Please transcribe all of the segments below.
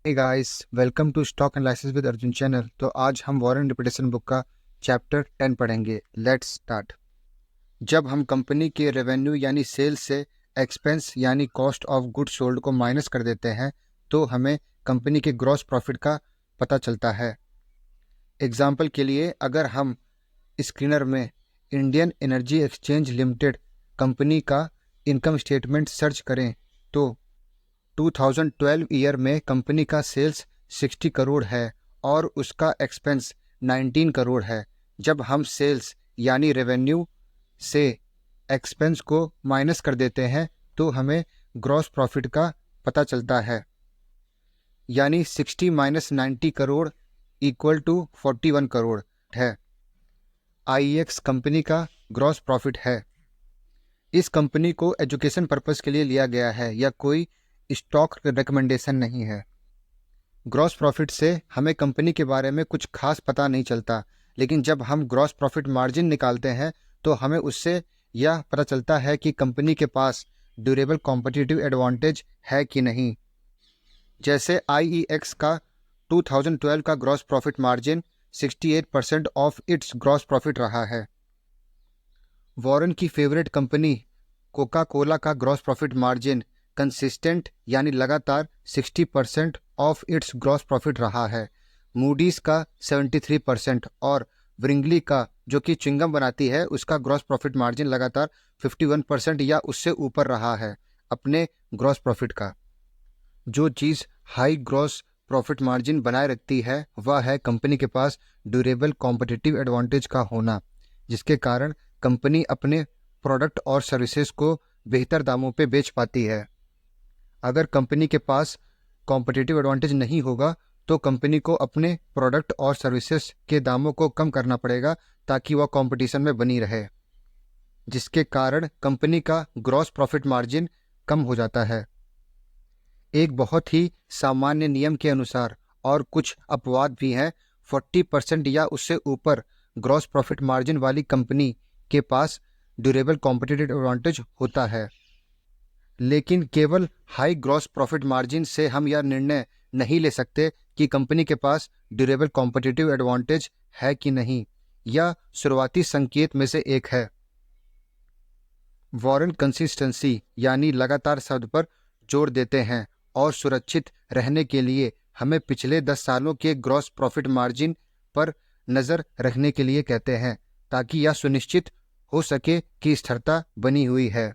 Hey guys, welcome to stock analysis with Arjun channel. तो आज हम वॉरेन रिपीटेशन बुक का चैप्टर 10 पढ़ेंगे। Let's start. जब हम कंपनी के रेवेन्यू यानी सेल्स से एक्सपेंस यानी कॉस्ट ऑफ गुड सोल्ड को माइनस कर देते हैं तो हमें कंपनी के ग्रॉस प्रॉफिट का पता चलता है। एग्जाम्पल के लिए अगर हम स्क्रीनर में Indian energy exchange limited company का इनकम स्टेटमेंट सर्च करें तो 2012 ईयर में कंपनी का सेल्स 60 करोड़ है और उसका एक्सपेंस 19 करोड़ है। जब हम सेल्स यानी रेवेन्यू से एक्सपेंस को माइनस कर देते हैं तो हमें ग्रॉस प्रॉफिट का पता चलता है, यानी 60 minus 90 crore equal to 41 crore है। IEX कंपनी का ग्रॉस प्रॉफिट है। इस कंपनी को एजुकेशन पर्पस के लिए लिया गया है या कोई स्टॉक रिकमेंडेशन नहीं है। ग्रॉस प्रॉफिट से हमें कंपनी के बारे में कुछ खास पता नहीं चलता, लेकिन जब हम ग्रॉस प्रॉफिट मार्जिन निकालते हैं तो हमें उससे यह पता चलता है कि कंपनी के पास ड्यूरेबल कॉम्पिटिटिव एडवांटेज है कि नहीं। जैसे IEX का 2012 का gross profit margin 68% of its gross profit रहा है। वॉरेन की फेवरेट कंपनी कोका कोला का ग्रॉस प्रॉफिट मार्जिन कंसिस्टेंट यानी लगातार 60% ऑफ इट्स ग्रॉस प्रॉफिट रहा है। मूडीज का 73% और व्रिंगली का, जो कि च्युइंगम बनाती है, उसका ग्रॉस प्रॉफिट मार्जिन लगातार 51% या उससे ऊपर रहा है अपने ग्रॉस प्रॉफिट का। जो चीज़ हाई ग्रॉस प्रॉफिट मार्जिन बनाए रखती है वह है कंपनी के पास ड्यूरेबल कॉम्पिटिटिव एडवांटेज का होना, जिसके कारण कंपनी अपने प्रोडक्ट और सर्विसेज को बेहतर दामों पे बेच पाती है। अगर कंपनी के पास कॉम्पिटिटिव एडवांटेज नहीं होगा तो कंपनी को अपने प्रोडक्ट और सर्विसेज के दामों को कम करना पड़ेगा ताकि वह कंपटीशन में बनी रहे, जिसके कारण कंपनी का ग्रॉस प्रॉफिट मार्जिन कम हो जाता है। एक बहुत ही सामान्य नियम के अनुसार, और कुछ अपवाद भी हैं, 40% या उससे ऊपर ग्रॉस प्रॉफिट मार्जिन वाली कंपनी के पास ड्यूरेबल कॉम्पिटिटिव एडवांटेज होता है। लेकिन केवल हाई ग्रॉस प्रॉफिट मार्जिन से हम यह निर्णय नहीं ले सकते कि कंपनी के पास ड्यूरेबल कॉम्पिटिटिव एडवांटेज है कि नहीं। यह शुरुआती संकेत में से एक है। वॉरेन कंसिस्टेंसी यानी लगातार शब्द पर जोर देते हैं और सुरक्षित रहने के लिए हमें पिछले 10 सालों के ग्रॉस प्रॉफिट मार्जिन पर नज़र रखने के लिए कहते हैं, ताकि यह सुनिश्चित हो सके कि स्थिरता बनी हुई है।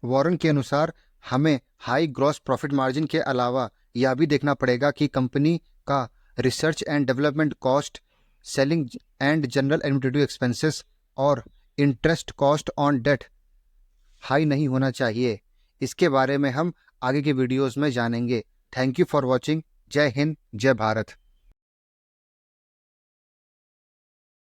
वॉरेन के अनुसार हमें हाई ग्रॉस प्रॉफिट मार्जिन के अलावा यह भी देखना पड़ेगा कि कंपनी का research and development cost, selling and general administrative expenses और interest cost on debt high नहीं होना चाहिए। इसके बारे में हम आगे के वीडियोस में जानेंगे। Thank you for watching. जय हिंद, जय भारत।